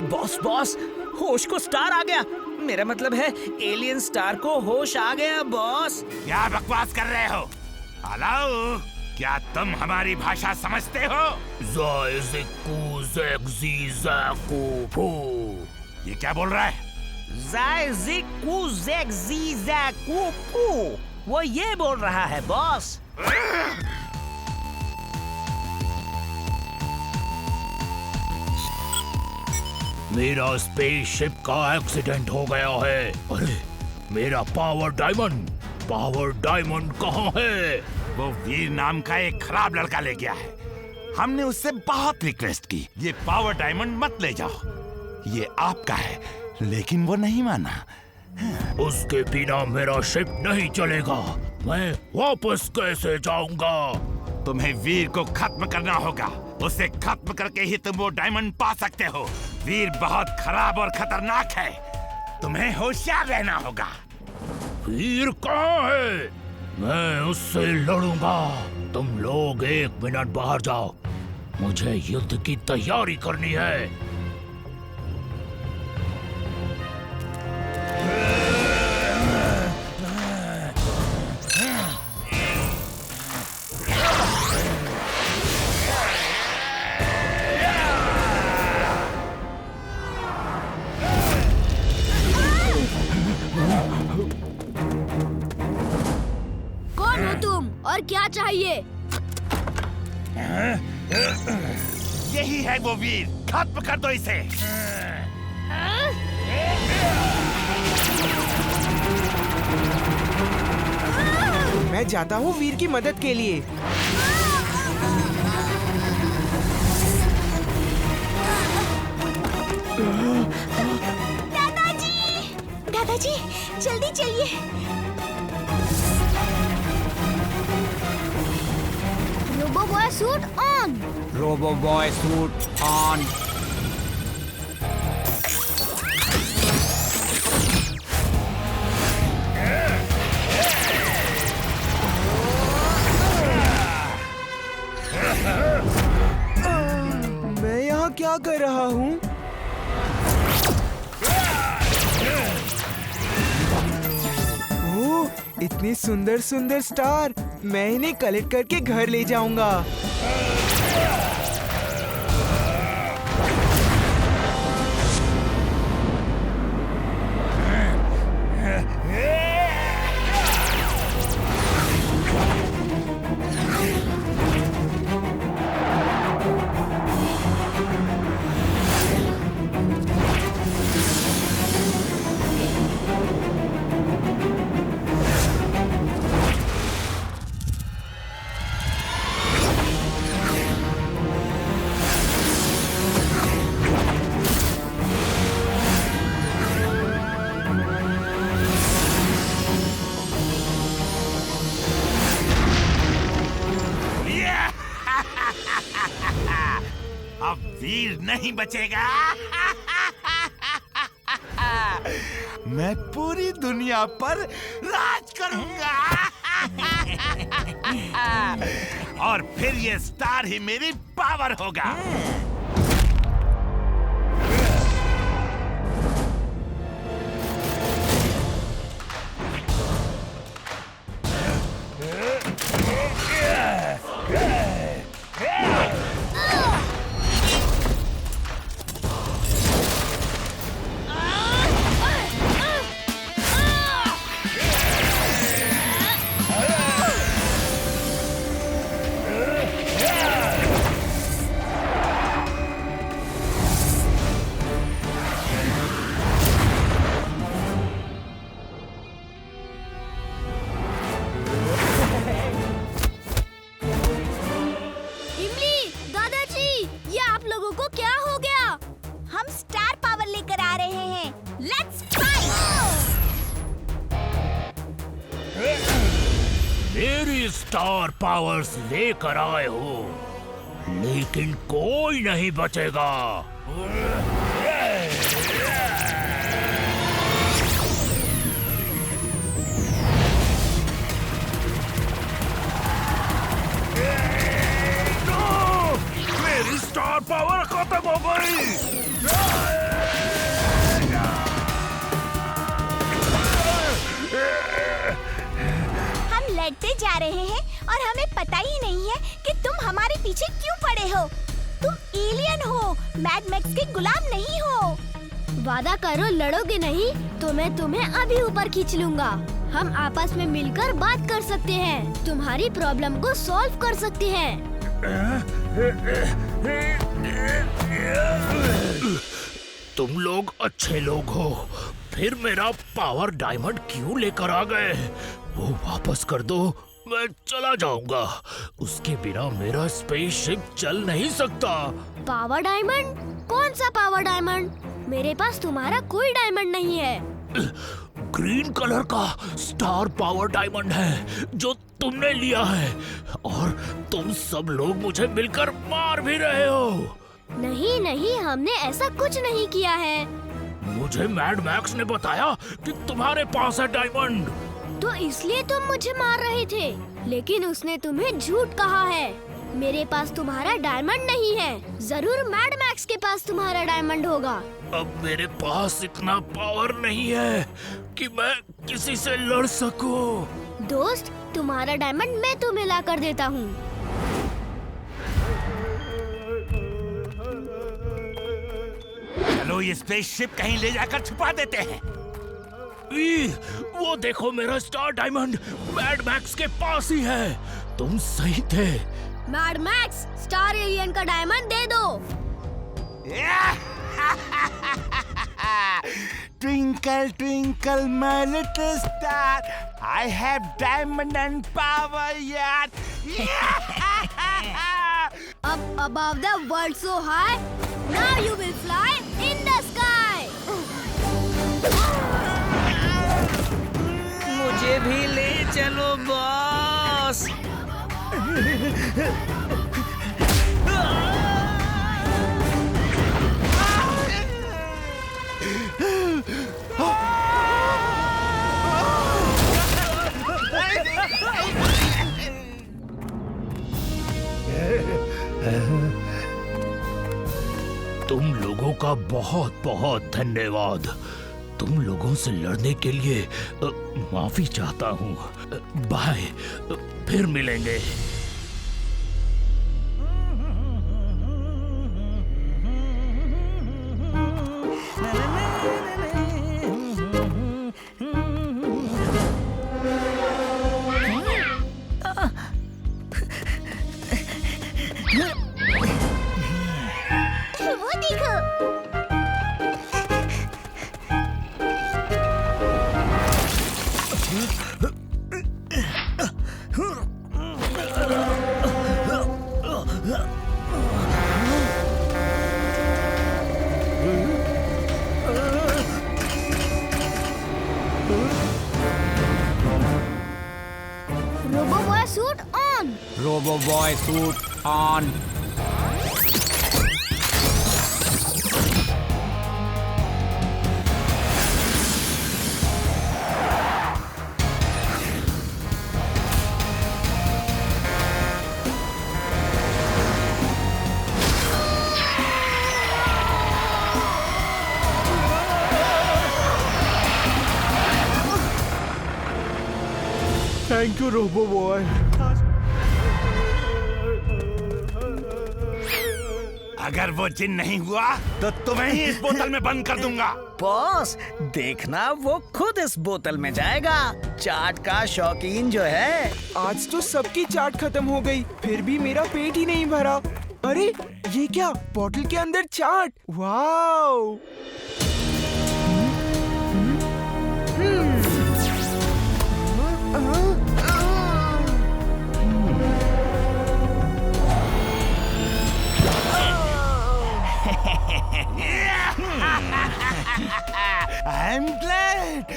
Boss boss, होश को star आ गया। मेरा मतलब है एलियन स्टार को होश आ गया बॉस। क्या बकवास कर रहे हो? हेलो, क्या तुम हमारी भाषा समझते हो? ये क्या बोल रहा है? वो ये बोल रहा है बॉस। मेरा स्पेसशिप का एक्सीडेंट हो गया है। अरे मेरा पावर डायमंड कहाँ है? वो वीर नाम का एक खराब लड़का ले गया है। हमने उससे बहुत रिक्वेस्ट की, ये पावर डायमंड मत ले जाओ, ये आपका है, लेकिन वो नहीं माना। उसके बिना मेरा शिप नहीं चलेगा। मैं वापस कैसे जाऊंगा? तुम्हें वीर को खत्म करना होगा। उसे खत्म करके ही तुम वो डायमंड पा सकते हो। वीर बहुत खराब और खतरनाक है, तुम्हें होशियार रहना होगा। वीर कहाँ है? मैं उससे लड़ूंगा। तुम लोग 1 मिनट बाहर जाओ, मुझे युद्ध की तैयारी करनी है। कौन हो तुम और क्या चाहिए? यही है वो वीर, खत्म कर दो इसे। मैं जाता हूँ वीर की मदद के लिए। दादाजी, जल्दी चलिए। Robo boy suit on. Robo boy suit on. मैं यहाँ क्या कर रहा हूँ? ओह, इतनी सुंदर सुंदर स्टार। मैं इन्हें कलेक्ट करके घर ले जाऊंगा। अब वीर नहीं बचेगा। मैं पूरी दुनिया पर राज करूंगा। और फिर ये स्टार ही मेरी पावर होगा। मेरी स्टार पावर्स लेकर आए हो, लेकिन कोई नहीं बचेगा। मेरी स्टार पावर खत्म हो गई। रहे हैं और हमें पता ही नहीं है कि तुम हमारे पीछे क्यों पड़े हो। तुम एलियन हो, मैड मैक्स के गुलाम नहीं हो। वादा करो लड़ोगे नहीं तो मैं तुम्हें अभी ऊपर खींच लूंगा। हम आपस में मिलकर बात कर सकते हैं, तुम्हारी प्रॉब्लम को सॉल्व कर सकते हैं। तुम लोग अच्छे लोग हो, फिर मेरा पावर डायमंड क्यों लेकर आ गए? वो वापस कर दो, मैं चला जाऊंगा। उसके बिना मेरा स्पेसशिप चल नहीं सकता। Power diamond? कौन सा पावर डायमंड? मेरे पास तुम्हारा कोई डायमंड नहीं है। ग्रीन कलर का स्टार पावर डायमंड है जो तुमने लिया है, और तुम सब लोग मुझे मिलकर मार भी रहे हो। नहीं नहीं, हमने ऐसा कुछ नहीं किया है। मुझे मैड मैक्स ने बताया कि तुम्हारे पास है डायमंड। तो इसलिए तुम मुझे मार रहे थे, लेकिन उसने तुम्हें झूठ कहा है। मेरे पास तुम्हारा डायमंड नहीं है। जरूर मैड मैक्स के पास तुम्हारा डायमंड होगा। अब मेरे पास इतना पावर नहीं है कि मैं किसी से लड़ सकूं। दोस्त, तुम्हारा डायमंड मैं तुम्हें ला कर देता हूँ। चलो ये स्पेसशिप कहीं ले जाकर छुपा देते हैं। वो देखो, मेरा स्टार डायमंड मैड मैक्स के पास ही है। तुम सही थे। मैड मैक्स, स्टार एलियन का डायमंड दे दो। Twinkle, twinkle, my little star, I have diamond and power yet. Up above the world so high, now you will fly in the sky. मुझे भी ले चलो बॉस। तुम लोगों का बहुत बहुत धन्यवाद। तुम लोगों से लड़ने के लिए माफी चाहता हूँ। बाय, फिर मिलेंगे। वो देखो। Robo boy suit on. Robo boy suit on. Thank you robo boy. अगर वो जिन नहीं हुआ तो तुम्हें ही इस बोतल में बंद कर दूंगा। बॉस, देखना वो खुद इस बोतल में जाएगा। चाट का शौकीन जो है। आज तो सबकी चाट खत्म हो गई, फिर भी मेरा पेट ही नहीं भरा। अरे ये क्या, बोतल के अंदर चाट। Wow! I'm glad,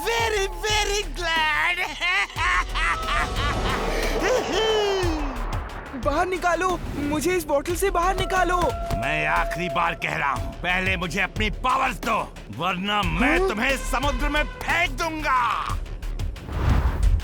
very very glad. बाहर निकालो, मुझे इस बोतल से बाहर निकालो। मैं आखिरी बार कह रहा हूँ, पहले मुझे अपनी पावर्स दो, वरना मैं तुम्हें समुद्र में फेंक दूंगा।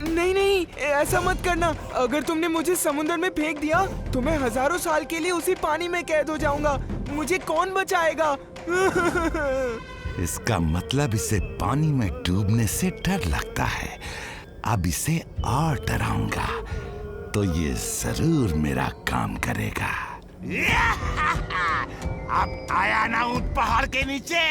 नहीं नहीं, ऐसा मत करना। अगर तुमने मुझे समुद्र में फेंक दिया तो मैं हजारों साल के लिए उसी पानी में कैद हो जाऊंगा। मुझे कौन बचाएगा? इसका मतलब इसे पानी में डूबने से डर लगता है। अब इसे और डराऊंगा तो ये जरूर मेरा काम करेगा। अब आया ना ऊंट पहाड़ के नीचे।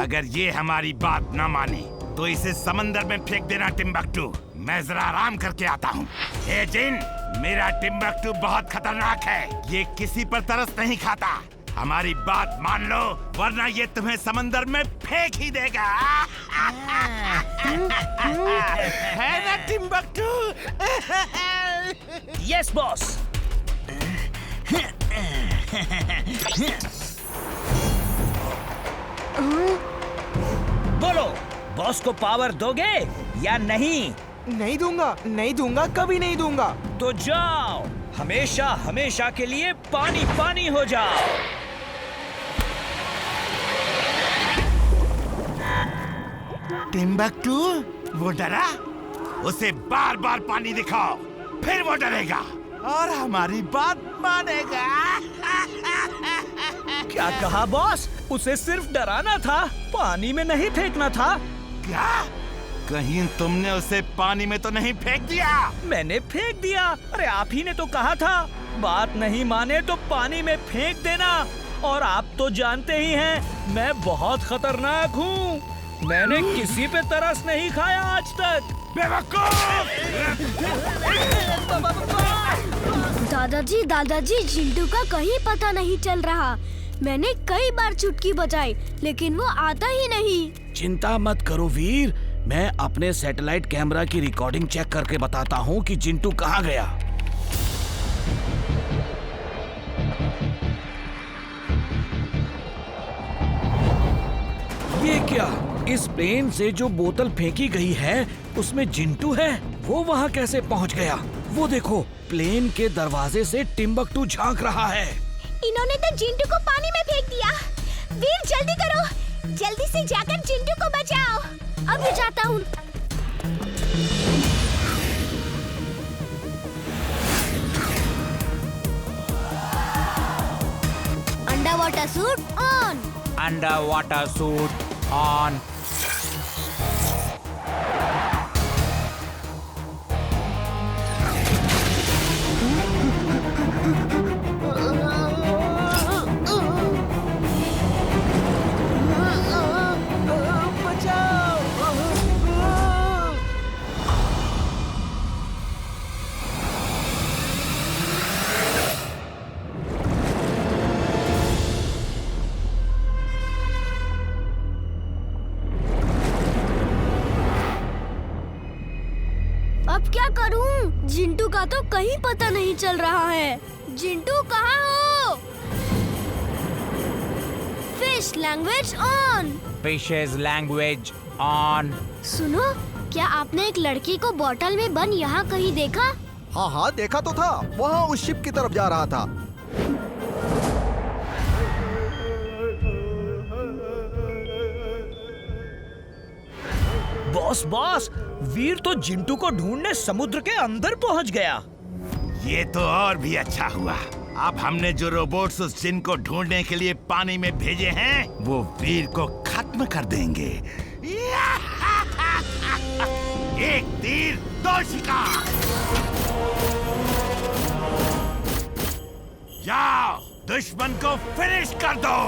अगर ये हमारी बात ना मानी तो इसे समंदर में फेंक देना टिम्बकटू। मैं जरा आराम करके आता हूँ। ए जिन, मेरा टिम्बकटू बहुत खतरनाक है। ये किसी पर तरस नहीं खाता। हमारी बात मान लो वरना ये तुम्हें समंदर में फेंक ही देगा। है ना टिम्बकटू? Yes boss. बोलो, बॉस को पावर दोगे या नहीं? नहीं दूंगा, नहीं दूंगा, कभी नहीं दूंगा। तो जाओ, हमेशा हमेशा के लिए पानी पानी हो जाओ। टिम्बकटू वो डरा? उसे बार बार पानी दिखाओ, फिर वो डरेगा और हमारी बात मानेगा। क्या कहा बॉस? उसे सिर्फ डराना था, पानी में नहीं फेंकना था। क्या? कहीं तुमने उसे पानी में तो नहीं फेंक दिया? मैंने फेंक दिया। अरे आप ही ने तो कहा था, बात नहीं माने तो पानी में फेंक देना। और आप तो जानते ही हैं, मैं बहुत खतरनाक हूँ। मैंने किसी पे तरस नहीं खाया आज तक। दादाजी दादाजी, चिंटू का कहीं पता नहीं चल रहा। मैंने कई बार चुटकी बजाई लेकिन वो आता ही नहीं। चिंता मत करो वीर, मैं अपने सैटेलाइट कैमरा की रिकॉर्डिंग चेक करके बताता हूँ कि चिंटू कहाँ गया। ये क्या? इस प्लेन से जो बोतल फेंकी गई है उसमें चिंटू है। वो वहाँ कैसे पहुँच गया? वो देखो, प्लेन के दरवाजे से टिम्बकटू झांक रहा है। इन्होंने तो चिंटू को पानी में फेंक दिया। वीर जल्दी करो, जल्दी से जाकर चिंटू को बचाओ। अभी जाता हूँ। Under water suit on. Underwater suit on. अब क्या करूं? जिंटू का तो कहीं पता नहीं चल रहा है। जिंटू कहाँ हो? Fish language on. Fishes language on. सुनो, क्या आपने एक लड़की को बोतल में बंद यहाँ कहीं देखा? हाँ हाँ, देखा तो था। वहाँ उस शिप की तरफ जा रहा था। बॉस बॉस, वीर तो जिंटू को ढूंढने समुद्र के अंदर पहुंच गया। ये तो और भी अच्छा हुआ। अब हमने जो रोबोट्स उस जिन को ढूंढने के लिए पानी में भेजे हैं, वो वीर को खत्म कर देंगे। एक तीर दो शिकार। जाओ, दुश्मन को फिनिश कर दो।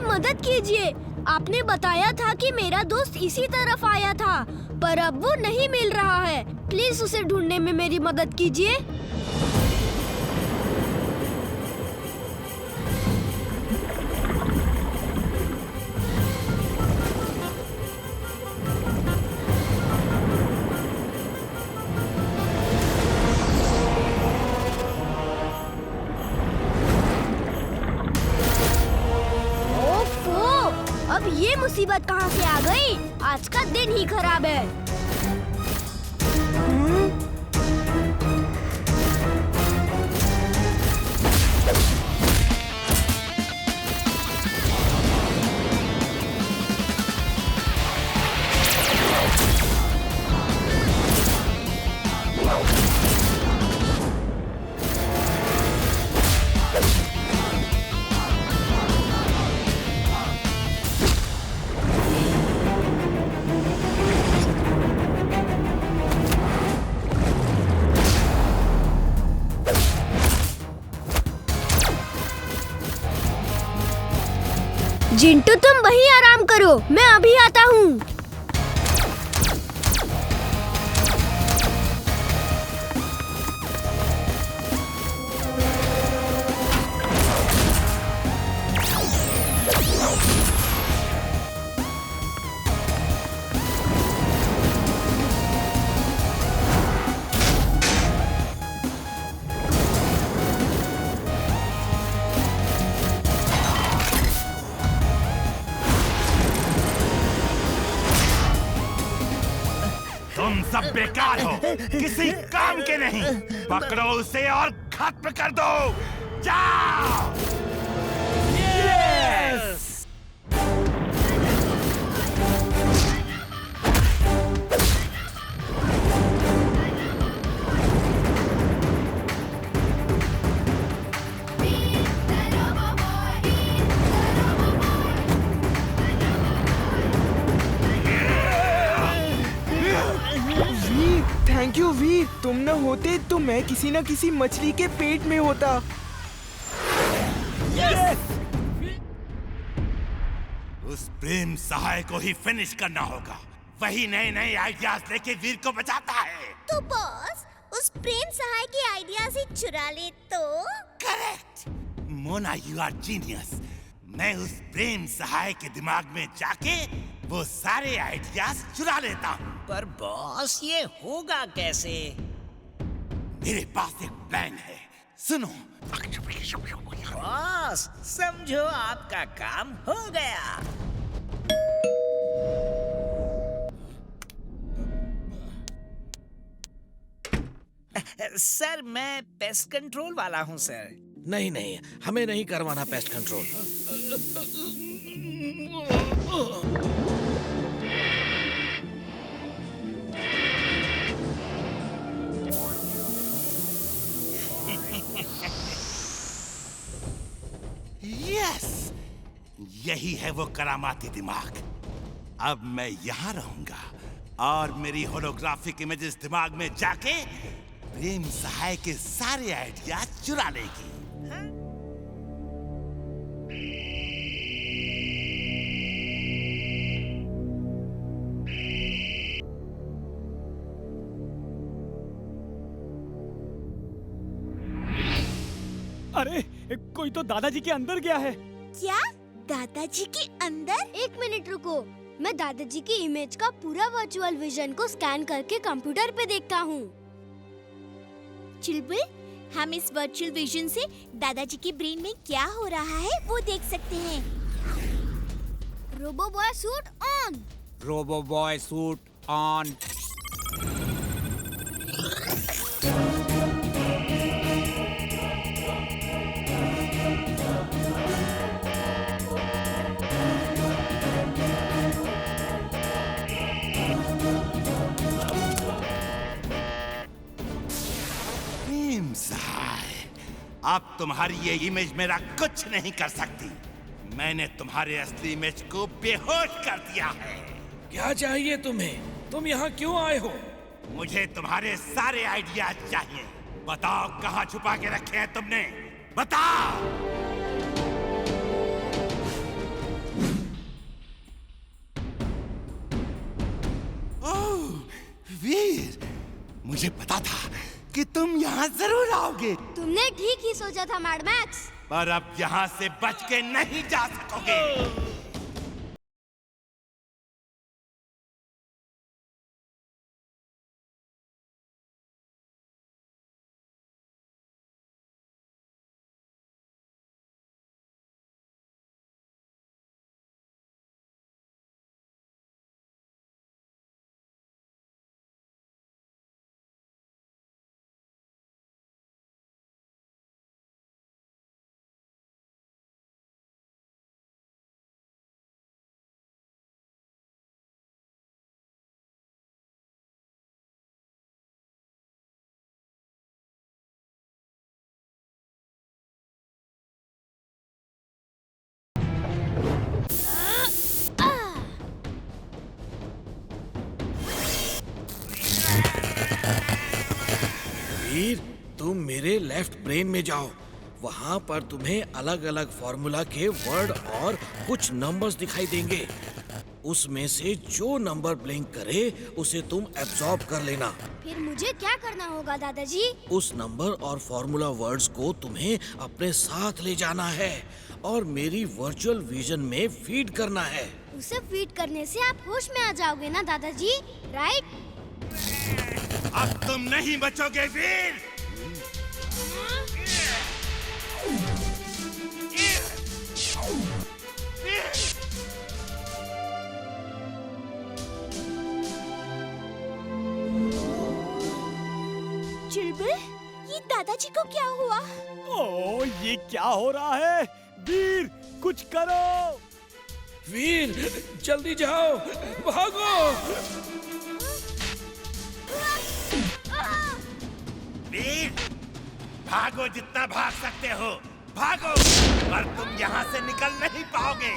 मदद कीजिए। आपने बताया था कि मेरा दोस्त इसी तरफ आया था, पर अब वो नहीं मिल रहा है। प्लीज उसे ढूंढने में मेरी मदद कीजिए। खराब है। जिंटू तुम वहीं आराम करो, मैं अभी आता हूँ। तुम सब बेकार हो, किसी काम के नहीं। पकड़ो उसे और खत्म कर दो। जाओ। थैंक यू वीर, तुम न होते तो मैं किसी न किसी मछली के पेट में होता। उस प्रेम सहाय को ही फिनिश करना होगा। वही नए नए आइडियाज लेके वीर को बचाता है। तो बॉस, उस प्रेम सहाय के आइडिया से चुरा ले तो? Correct Mona, you are genius. मैं उस प्रेम सहाय के दिमाग में जाके वो सारे आइडियाज चुरा लेता हूँ। पर बॉस ये होगा कैसे? मेरे पास एक प्लान है, सुनो। बॉस समझो आपका काम हो गया। सर मैं पेस्ट कंट्रोल वाला हूँ सर। नहीं नहीं, हमें नहीं करवाना पेस्ट कंट्रोल। यस, यही है वो करामाती दिमाग। अब मैं यहाँ रहूंगा और मेरी होलोग्राफिक इमेजेस दिमाग में जाके प्रेम सहाय के सारे आइडिया चुरा लेगी। अरे कोई तो दादाजी के अंदर गया है। क्या दादाजी के अंदर? एक मिनट रुको, मैं दादाजी की इमेज का पूरा वर्चुअल विजन को स्कैन करके कंप्यूटर पे देखता हूँ। चुलबुल, हम इस वर्चुअल विजन से दादाजी के ब्रेन में क्या हो रहा है वो देख सकते हैं। Robo boy suit on. Robo boy suit on. Prem Sahay, अब तुम्हारी ये इमेज मेरा कुछ नहीं कर सकती। मैंने तुम्हारे असली इमेज को बेहोश कर दिया है। क्या चाहिए तुम्हें? तुम यहाँ क्यों आए हो? मुझे तुम्हारे सारे आइडियाज चाहिए। बताओ कहाँ छुपा के रखे हैं तुमने? बताओ। ओह वीर, मुझे पता था कि तुम यहाँ जरूर आओगे। तुमने ठीक ही सोचा था मैड मैक्स। पर अब यहाँ से बच के नहीं जा सकोगे। वीर, तुम मेरे लेफ्ट ब्रेन में जाओ। वहाँ पर तुम्हें अलग अलग फॉर्मूला के वर्ड और कुछ नंबर्स दिखाई देंगे। उसमें से जो नंबर ब्लिंक करे उसे तुम एब्जॉर्ब कर लेना। फिर मुझे क्या करना होगा दादाजी? उस नंबर और फॉर्मूला वर्ड्स को तुम्हें अपने साथ ले जाना है और मेरी वर्चुअल विजन में फीड करना है। उसे फीड करने से आप होश में आ जाओगे ना दादाजी, राइट? अब तुम नहीं बचोगे वीर। चुलबुल, ये दादाजी को क्या हुआ? ओ, ये क्या हो रहा है? वीर, कुछ करो। वीर, जल्दी जाओ, भागो। वीर, भागो, जितना भाग सकते हो भागो, पर तुम यहाँ से निकल नहीं पाओगे।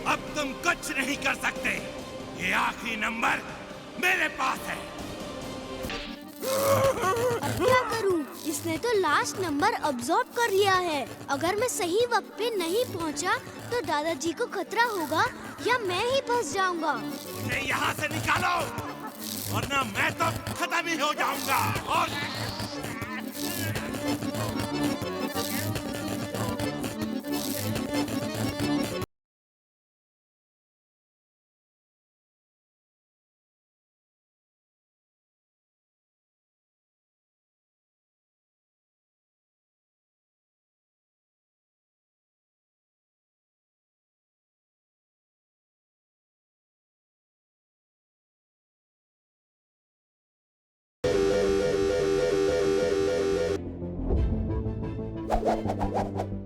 अब तुम कुछ नहीं कर सकते। ये आखिरी नंबर मेरे पास है। अब क्या करूं? इसने तो लास्ट नंबर अब्सॉर्ब कर लिया है। अगर मैं सही वक्त पे नहीं पहुंचा तो दादाजी को खतरा होगा या मैं ही फंस जाऊंगा। मुझे यहाँ से निकालो, वरना मैं तो खत्म ही हो जाऊंगा। और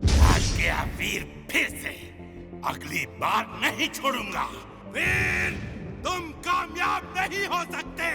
भाग गया वीर फिर से। अगली बार नहीं छोड़ूंगा। वीर, तुम कामयाब नहीं हो सकते।